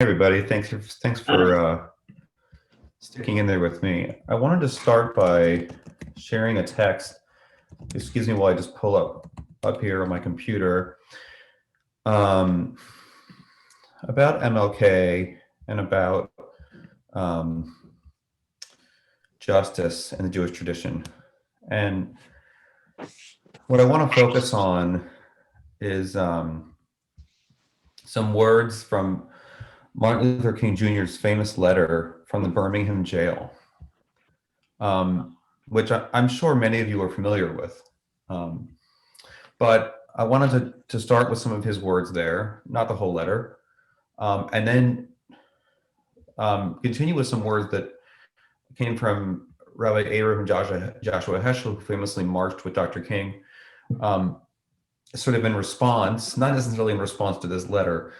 Everybody, thanks for sticking in there with me. I wanted to start by sharing a text. Excuse me while I just pull up here on my computer, um, about MLK and about um, justice in the Jewish tradition. And what I want to focus on is some words from Martin Luther King Jr.'s famous letter from the Birmingham jail, which I'm sure many of you are familiar with. Um, but I wanted to start with some of his words there, not the whole letter, and then continue with some words that came from Rabbi Abraham Joshua Heschel, who famously marched with Dr. King, um, sort of in response, not necessarily in response to this letter,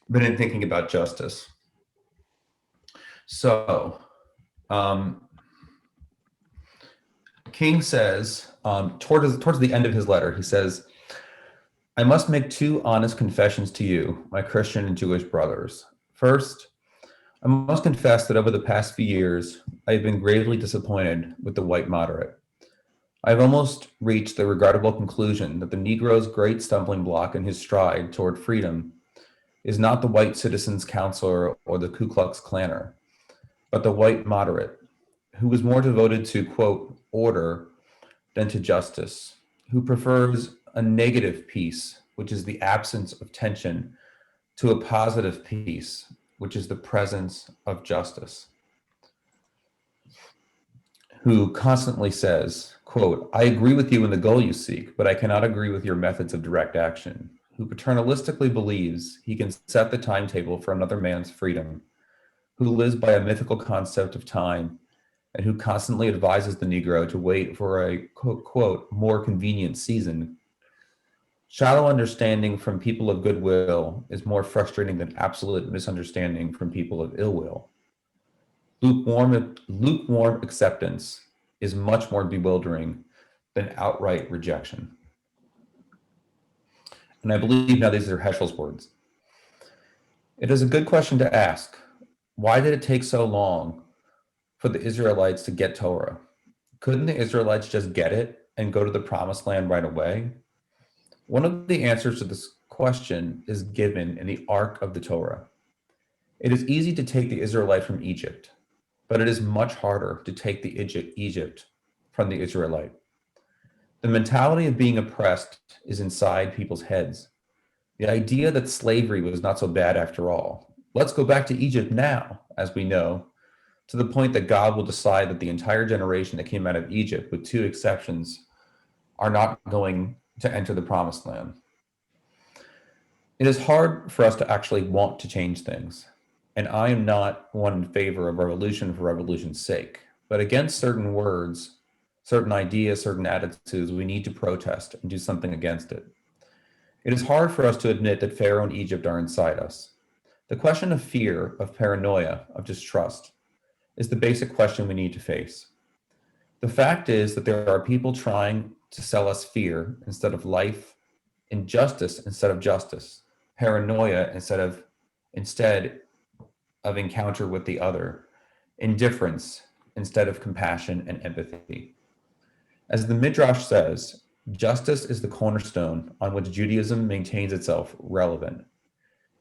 but in thinking about justice. So, King says, towards the end of his letter, he says, "I must make two honest confessions to you, my Christian and Jewish brothers. First, I must confess that over the past few years, I have been gravely disappointed with the white moderate. I have almost reached the regrettable conclusion that the Negro's great stumbling block in his stride toward freedom is not the white citizen's counselor or the Ku Klux Klanner, but the white moderate, who is more devoted to, quote, order than to justice, who prefers a negative peace, which is the absence of tension, to a positive peace, which is the presence of justice, who constantly says, quote, I agree with you in the goal you seek, but I cannot agree with your methods of direct action, who paternalistically believes he can set the timetable for another man's freedom, who lives by a mythical concept of time, and who constantly advises the Negro to wait for a, quote, more convenient season. Shallow understanding from people of goodwill is more frustrating than absolute misunderstanding from people of ill will. Lukewarm acceptance is much more bewildering than outright rejection." And I believe now these are Heschel's words. It is a good question to ask. Why did it take so long for the Israelites to get Torah? Couldn't the Israelites just get it and go to the promised land right away? One of the answers to this question is given in the Ark of the Torah. It is easy to take the Israelite from Egypt, but it is much harder to take the Egypt from the Israelite. The mentality of being oppressed is inside people's heads. The idea that slavery was not so bad after all. Let's go back to Egypt now, as we know, to the point that God will decide that the entire generation that came out of Egypt, with two exceptions, are not going to enter the promised land. It is hard for us to actually want to change things. And I am not one in favor of revolution for revolution's sake. But against certain words, certain ideas, certain attitudes, we need to protest and do something against it. It is hard for us to admit that Pharaoh and Egypt are inside us. The question of fear, of paranoia, of distrust is the basic question we need to face. The fact is that there are people trying to sell us fear instead of life, injustice instead of justice, paranoia instead of encounter with the other, indifference instead of compassion and empathy. As the Midrash says, justice is the cornerstone on which Judaism maintains itself relevant.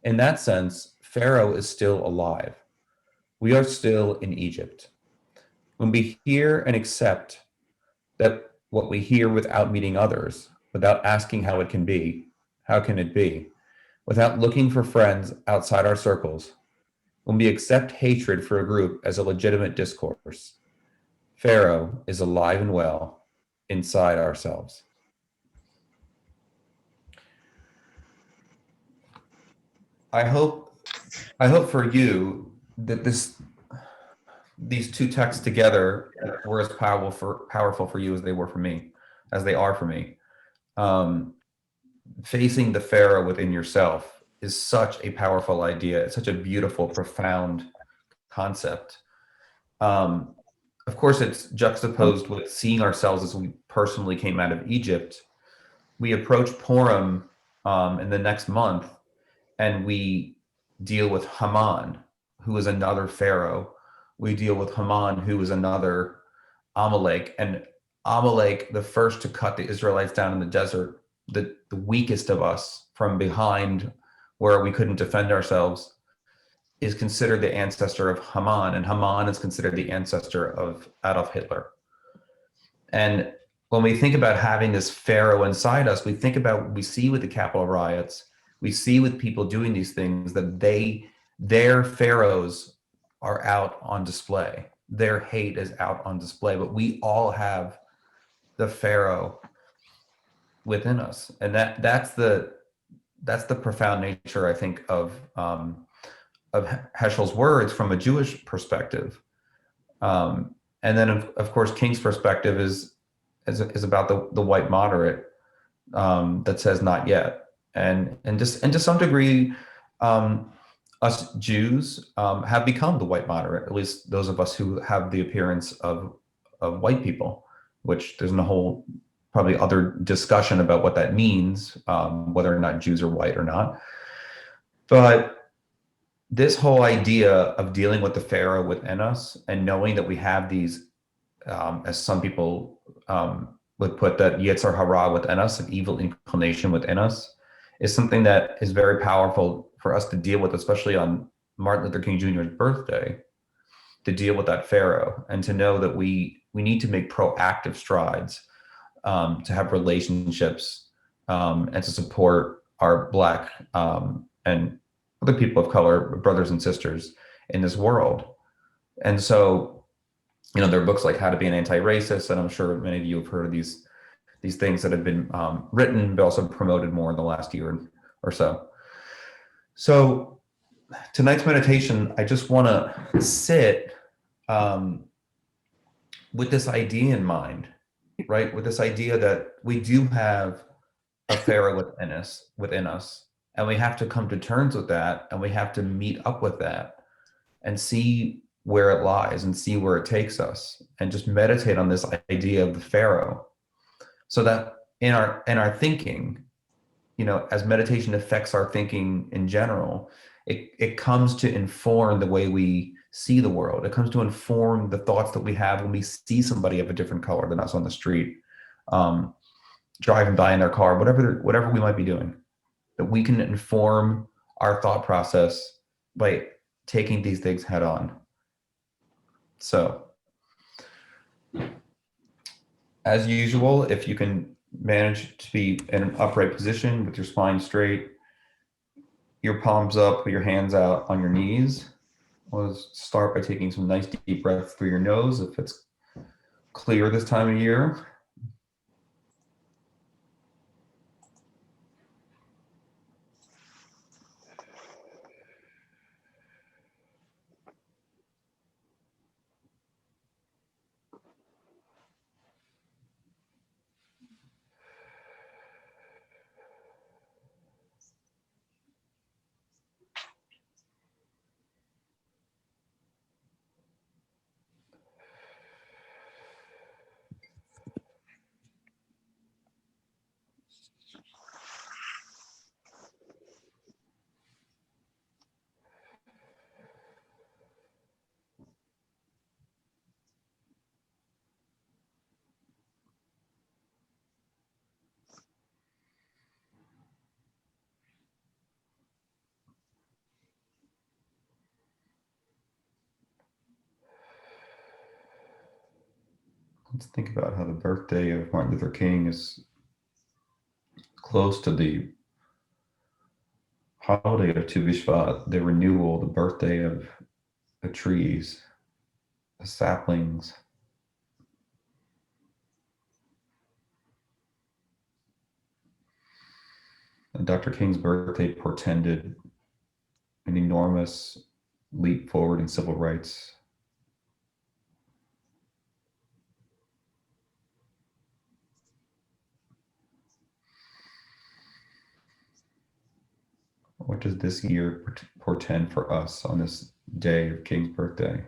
In that sense, Pharaoh is still alive. We are still in Egypt. When we hear and accept that what we hear without meeting others, without asking how it can be, how can it be, without looking for friends outside our circles, when we accept hatred for a group as a legitimate discourse, Pharaoh is alive and well inside ourselves. I hope for you that these two texts together were as powerful for you as they were for me, as they are for me. Facing the Pharaoh within yourself is such a powerful idea. It's such a beautiful, profound concept. Of course, it's juxtaposed with seeing ourselves as we personally came out of Egypt. We approach Purim in the next month, and we deal with Haman, who is another pharaoh. We deal with Haman, who is another Amalek. And Amalek, the first to cut the Israelites down in the desert, the weakest of us from behind where we couldn't defend ourselves, is considered the ancestor of Haman, and Haman is considered the ancestor of Adolf Hitler. And when we think about having this pharaoh inside us, we think about, we see with the Capitol riots, we see with people doing these things, that their pharaohs are out on display. Their hate is out on display, but we all have the pharaoh within us, and that's the profound nature, I think, of Heschel's words from a Jewish perspective. And then, of course, King's perspective is about the white moderate, that says not yet, and to some degree, us Jews have become the white moderate. At least those of us who have the appearance of white people, which there's a whole probably other discussion about what that means, whether or not Jews are white or not. But this whole idea of dealing with the pharaoh within us and knowing that we have these, as some people would put, that Yetzer Hara within us, an evil inclination within us, is something that is very powerful for us to deal with, especially on Martin Luther King Jr.'s birthday, to deal with that pharaoh and to know that we need to make proactive strides, to have relationships, and to support our Black and other people of color, brothers and sisters in this world. And so, there are books like How to Be an Anti-Racist, and I'm sure many of you have heard of these things that have been written, but also promoted more in the last year or so. So tonight's meditation, I just want to sit with this idea in mind, right? With this idea that we do have a pharaoh within us, and we have to come to terms with that, and we have to meet up with that and see where it lies and see where it takes us, and just meditate on this idea of the pharaoh, so that in our thinking, as meditation affects our thinking in general, it comes to inform the way we see the world. It comes to inform the thoughts that we have when we see somebody of a different color than us on the street, driving by in their car, whatever we might be doing, that we can inform our thought process by taking these things head on. So, as usual, if you can manage to be in an upright position with your spine straight, your palms up, put your hands out on your knees. Let's start by taking some nice deep breaths through your nose if it's clear this time of year. Let's think about how the birthday of Martin Luther King is close to the holiday of Tu B'Shvat, the renewal, the birthday of the trees, the saplings. And Dr. King's birthday portended an enormous leap forward in civil rights. What does this year portend for us on this day of King's birthday?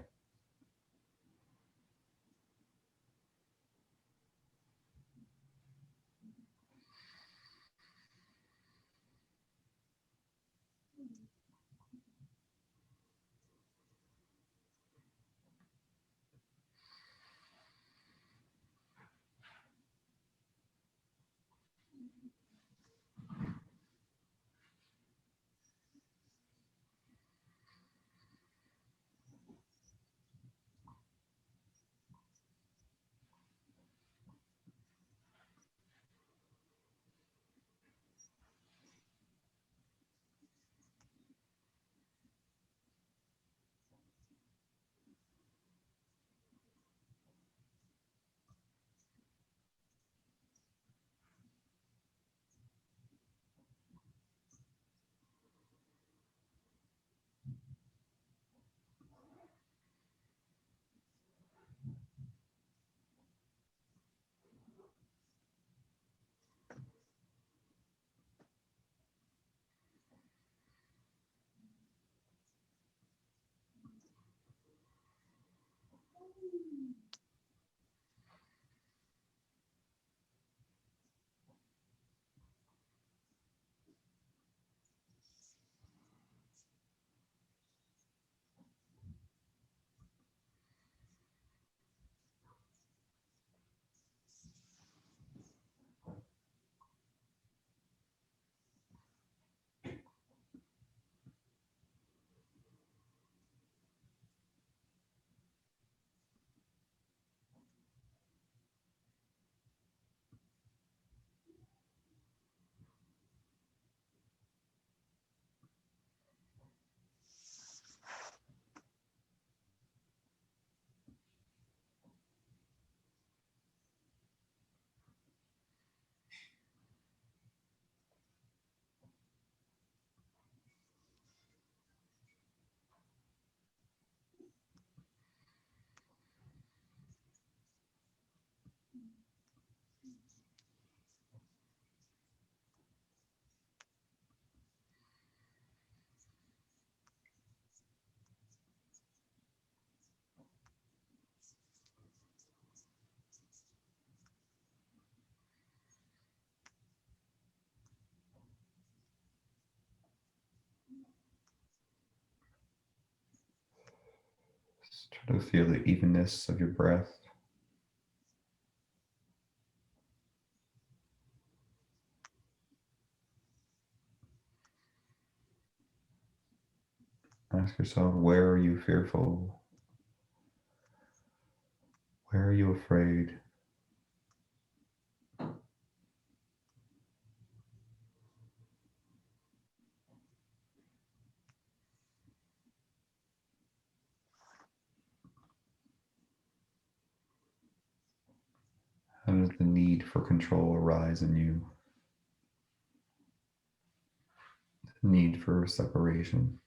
Try to feel the evenness of your breath. Ask yourself, where are you fearful? Where are you afraid? How does the need for control arise in you? The need for separation.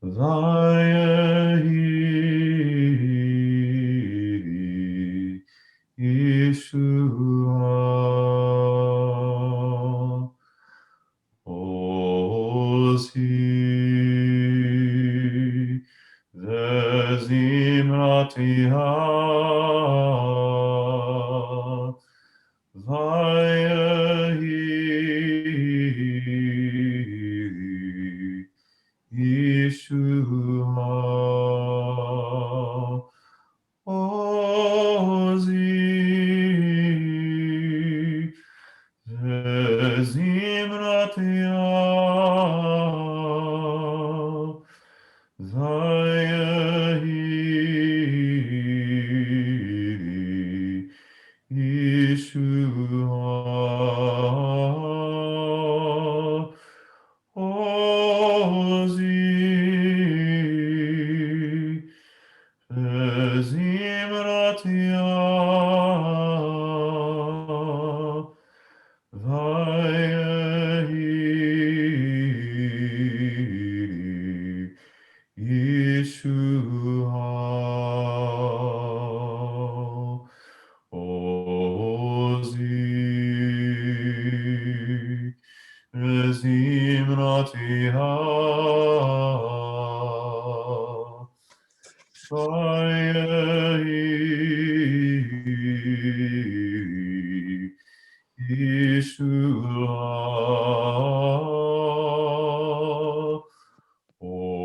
Vayehi Yeshua Ozi Vezimratiha Vayehi Yeshua Ozi Zimratia Zayahi Yeshua Ozi Zimratia Vayehi Yeshua Ozi Zimratia Vayehi Yeshua Ozi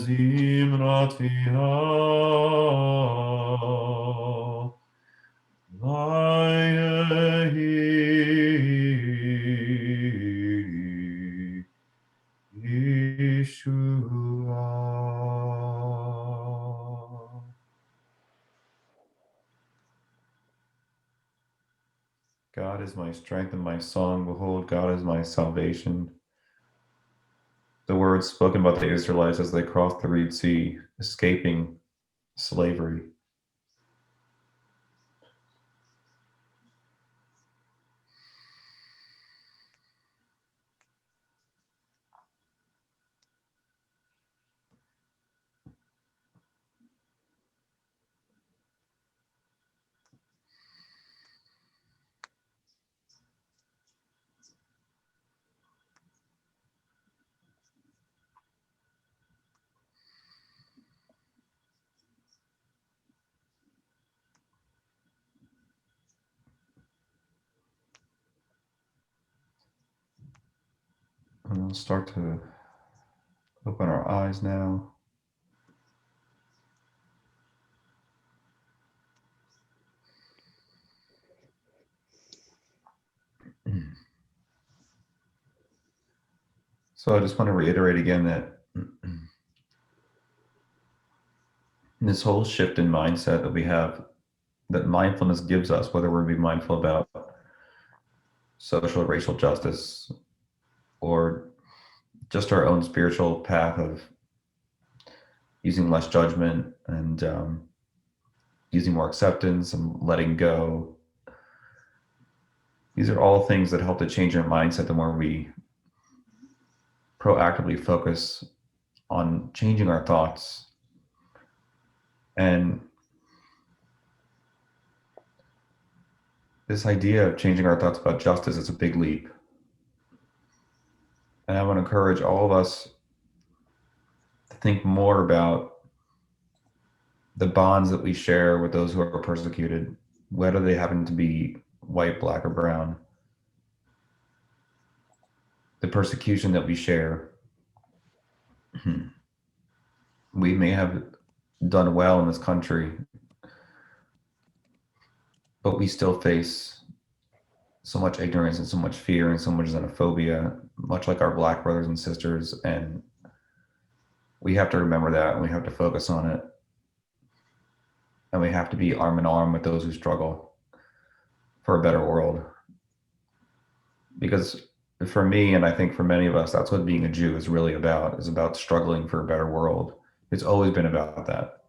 Zimratia Vayehi Yeshua. God is my strength and my song. Behold, God is my salvation. The words spoken about the Israelites as they crossed the Red Sea, escaping slavery. And we'll start to open our eyes now. So I just want to reiterate again that this whole shift in mindset that we have, that mindfulness gives us, whether we're being mindful about social, racial justice, or just our own spiritual path of using less judgment and using more acceptance and letting go. These are all things that help to change our mindset the more we proactively focus on changing our thoughts. And this idea of changing our thoughts about justice is a big leap. And I want to encourage all of us to think more about the bonds that we share with those who are persecuted, whether they happen to be white, black, or brown. The persecution that we share. We may have done well in this country, but we still face so much ignorance and so much fear and so much xenophobia, much like our black brothers and sisters. And we have to remember that, and we have to focus on it. And we have to be arm in arm with those who struggle for a better world. Because for me, and I think for many of us, that's what being a Jew is really about, is about struggling for a better world. It's always been about that.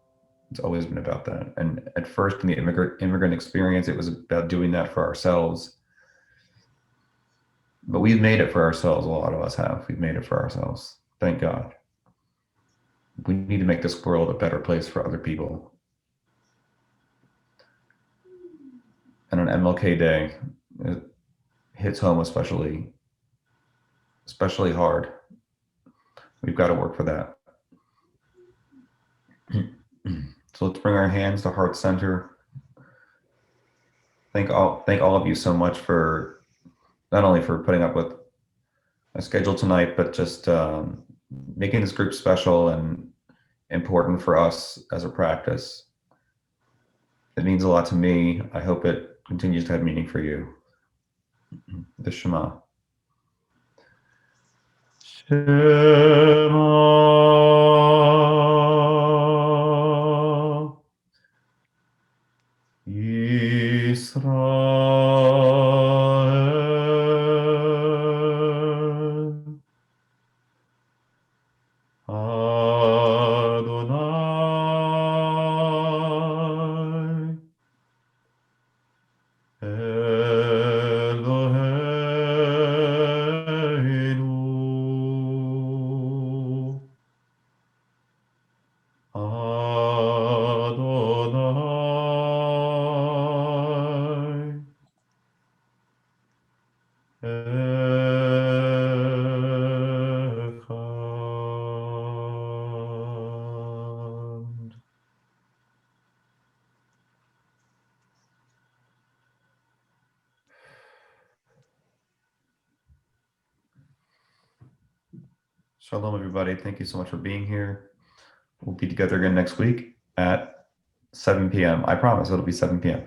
It's always been about that. And at first, in the immigrant experience, it was about doing that for ourselves. But we've made it for ourselves. A lot of us have. We've made it for ourselves. Thank God. We need to make this world a better place for other people. And on MLK Day, it hits home especially hard. We've got to work for that. So let's bring our hands to heart center. Thank all of you so much for not only for putting up with my schedule tonight, but just making this group special and important for us as a practice. It means a lot to me. I hope it continues to have meaning for you. The Shema. Shema Yisrael Adonai Eloheinu Adonai Echad. Shalom, everybody. Thank you so much for being here. We'll be together again next week at 7 p.m. I promise it'll be 7 p.m.